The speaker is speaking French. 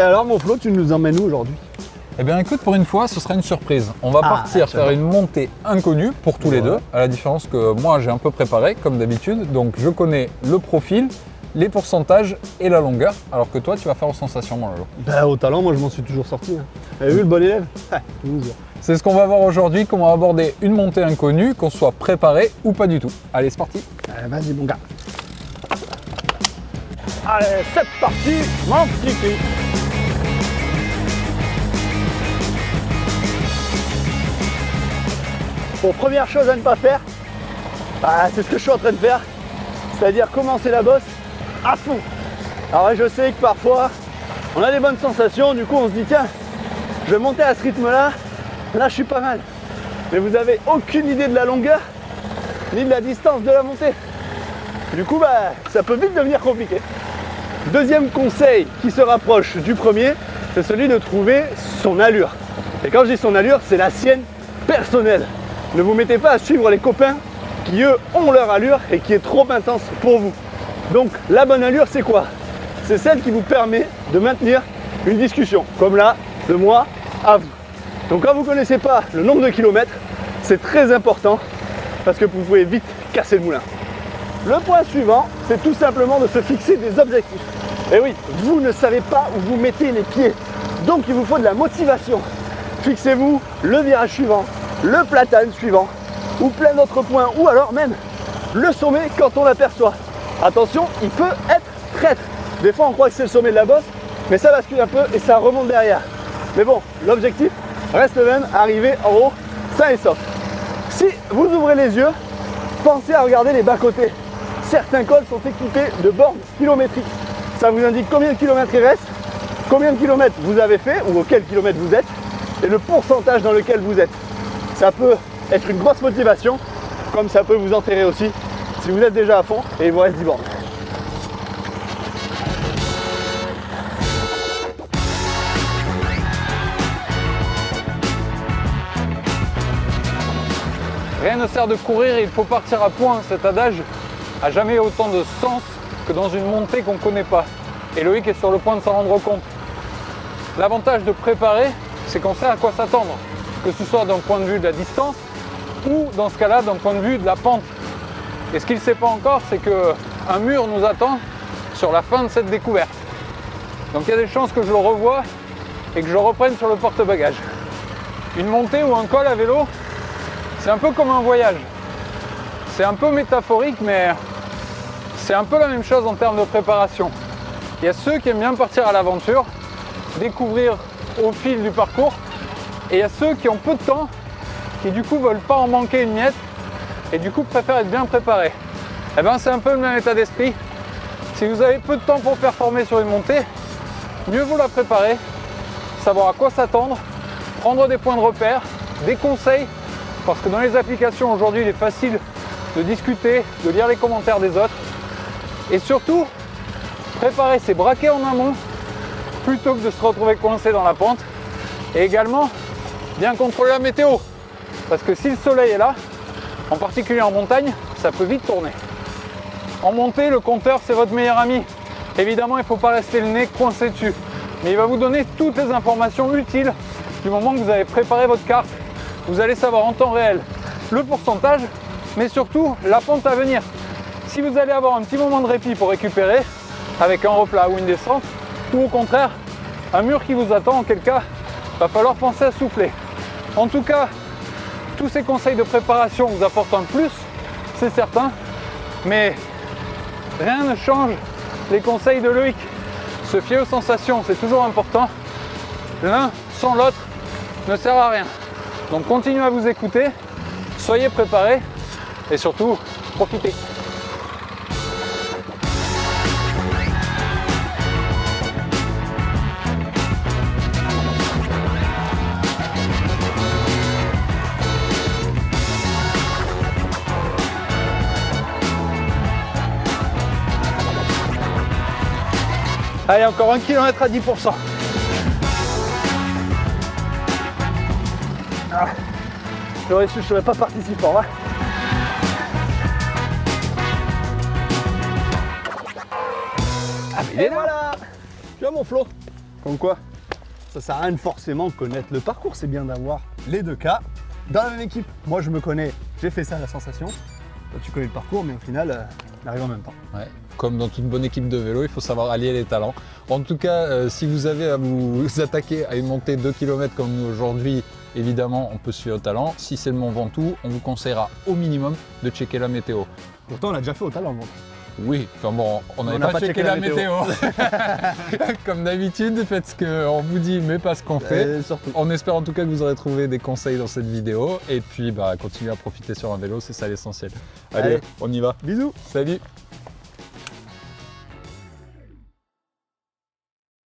alors mon Flo, tu nous emmènes où aujourd'hui? Eh bien écoute, pour une fois, ce sera une surprise. On va partir faire une montée inconnue pour tous les deux, à la différence que moi j'ai un peu préparé, comme d'habitude. Donc je connais le profil, les pourcentages et la longueur, alors que toi tu vas faire aux sensations, mon Lolo. Bah, au talent, moi je m'en suis toujours sorti. Hein. Vous avez vu le bon élève? Toujours. C'est ce qu'on va voir aujourd'hui, comment aborder une montée inconnue, qu'on soit préparé ou pas du tout. Allez, c'est parti. Vas-y mon gars. Allez, c'est parti, mon petit cul. Bon, première chose à ne pas faire, c'est ce que je suis en train de faire, c'est-à-dire commencer la bosse à fond. Alors je sais que parfois, on a des bonnes sensations, du coup on se dit tiens, je vais monter à ce rythme-là, là je suis pas mal. Mais vous n'avez aucune idée de la longueur, ni de la distance de la montée. Du coup, ça peut vite devenir compliqué. Deuxième conseil qui se rapproche du premier, c'est celui de trouver son allure. Et quand je dis son allure, c'est la sienne personnelle. Ne vous mettez pas à suivre les copains qui, eux, ont leur allure et qui est trop intense pour vous. Donc, la bonne allure, c'est quoi? C'est celle qui vous permet de maintenir une discussion, comme là, de moi à vous. Donc, quand vous ne connaissez pas le nombre de kilomètres, c'est très important parce que vous pouvez vite casser le moulin. Le point suivant, c'est tout simplement de se fixer des objectifs. Et oui, vous ne savez pas où vous mettez les pieds, donc il vous faut de la motivation. Fixez-vous le virage suivant, le platane suivant, ou plein d'autres points, ou alors même le sommet quand on l'aperçoit. Attention, il peut être traître. Des fois on croit que c'est le sommet de la bosse, mais ça bascule un peu et ça remonte derrière. Mais bon, l'objectif reste le même, arriver en haut, sain et sauf. Si vous ouvrez les yeux, pensez à regarder les bas-côtés. Certains cols sont équipés de bornes kilométriques. Ça vous indique combien de kilomètres il reste, combien de kilomètres vous avez fait, ou auquel kilomètre vous êtes, et le pourcentage dans lequel vous êtes. Ça peut être une grosse motivation, comme ça peut vous enterrer aussi si vous êtes déjà à fond et il vous reste 10 bornes. Rien ne sert de courir, il faut partir à point. Cet adage a jamais autant de sens que dans une montée qu'on ne connaît pas. Et Loïc est sur le point de s'en rendre compte. L'avantage de préparer, c'est qu'on sait à quoi s'attendre, que ce soit d'un point de vue de la distance ou dans ce cas-là d'un point de vue de la pente. Et ce qu'il ne sait pas encore, c'est qu'un mur nous attend sur la fin de cette découverte. Donc il y a des chances que je le revoie et que je le reprenne sur le porte-bagages. Une montée ou un col à vélo, c'est un peu comme un voyage. C'est un peu métaphorique, mais c'est un peu la même chose en termes de préparation. Il y a ceux qui aiment bien partir à l'aventure, découvrir au fil du parcours, et il y a ceux qui ont peu de temps, qui du coup veulent pas en manquer une miette, et du coup préfèrent être bien préparés. Et bien c'est un peu le même état d'esprit. Si vous avez peu de temps pour performer sur une montée, mieux vaut la préparer, savoir à quoi s'attendre, prendre des points de repère, des conseils, parce que dans les applications aujourd'hui il est facile de discuter, de lire les commentaires des autres, et surtout préparer ses braquets en amont plutôt que de se retrouver coincé dans la pente, et également bien contrôler la météo, parce que si le soleil est là, en particulier en montagne, ça peut vite tourner. En montée, le compteur c'est votre meilleur ami. Évidemment, il ne faut pas rester le nez coincé dessus, mais il va vous donner toutes les informations utiles du moment que vous avez préparé votre carte. Vous allez savoir en temps réel le pourcentage, mais surtout la pente à venir. Si vous allez avoir un petit moment de répit pour récupérer, avec un replat ou une descente, ou au contraire, un mur qui vous attend, en quel cas, il va falloir penser à souffler. En tout cas, tous ces conseils de préparation vous apportent un plus, c'est certain, mais rien ne change les conseils de Loïc. Se fier aux sensations, c'est toujours important. L'un sans l'autre ne sert à rien. Donc continuez à vous écouter, soyez préparés et surtout, profitez. Allez, encore 1 km à 10%. J'aurais su, je ne serais pas parti si fort. Hein. Ah, mais il est là. Voilà. Tu vois mon Flo, Comme quoi, ça sert à rien de forcément connaître le parcours, c'est bien d'avoir les deux cas dans la même équipe. Moi je me connais, j'ai fait ça la sensation. Toi tu connais le parcours, mais au final, on arrive en même temps. Ouais. Comme dans toute bonne équipe de vélo, il faut savoir allier les talents. En tout cas, si vous avez à vous attaquer à une montée 2 km comme nous aujourd'hui, évidemment, on peut suivre au talent. Si c'est le Mont Ventoux, on vous conseillera au minimum de checker la météo. Pourtant on l'a déjà fait au talent. Bon. Oui, enfin bon, on n'avait pas checké la météo. Comme d'habitude, faites ce qu'on vous dit, mais pas ce qu'on fait. On espère en tout cas que vous aurez trouvé des conseils dans cette vidéo. Et puis, continuez à profiter sur un vélo, c'est ça l'essentiel. Allez, on y va. Bisous. Salut.